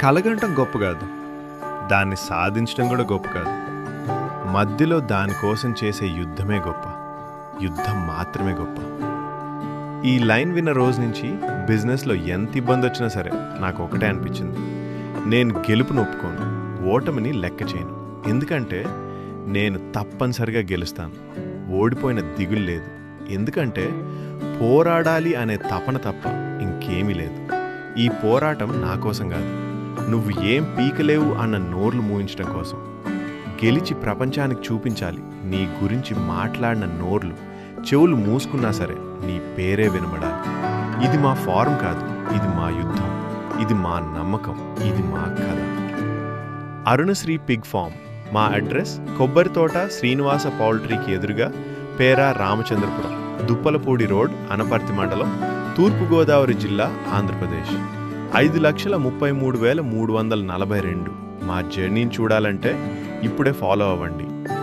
కలగంటం గొప్ప కాదు, దాన్ని సాధించడం కూడా గొప్ప కాదు. మధ్యలో దానికోసం చేసే యుద్ధమే గొప్ప. యుద్ధం మాత్రమే గొప్ప. ఈ లైన్ విన్న రోజు నుంచి బిజినెస్లో ఎంత ఇబ్బంది వచ్చినా సరే నాకు ఒకటే అనిపించింది, నేను గెలుపును ఒప్పుకోను, ఓటమిని లెక్క చేయను. ఎందుకంటే నేను తప్పనిసరిగా గెలుస్తాను. ఓడిపోయిన దిగులు లేదు. ఎందుకంటే పోరాడాలి అనే తపన తప్ప ఇంకేమీ లేదు. ఈ పోరాటం నా కోసం కాదు, నువ్వు ఏం పీకలేవు అన్న నోర్లు మూయించడం కోసం. గెలిచి ప్రపంచానికి చూపించాలి నీ గురించి మాట్లాడిన నోర్లు చెవులు మూసుకున్నా సరే నీ పేరే వినబడాలి. ఇది మా ఫారం కాదు, ఇది మా యుద్ధం, ఇది మా నమ్మకం, ఇది మా కథ. Arunasri pig farm. మా అడ్రస్ కొబ్బరితోట శ్రీనివాస పౌల్ట్రీకి ఎదురుగా, పేరా రామచంద్రపురం, దుప్పలపూడి రోడ్, అనపర్తి మండలం, తూర్పుగోదావరి జిల్లా, ఆంధ్రప్రదేశ్. 5,33,342. మా జర్నీని చూడాలంటే ఇప్పుడే ఫాలో అవ్వండి.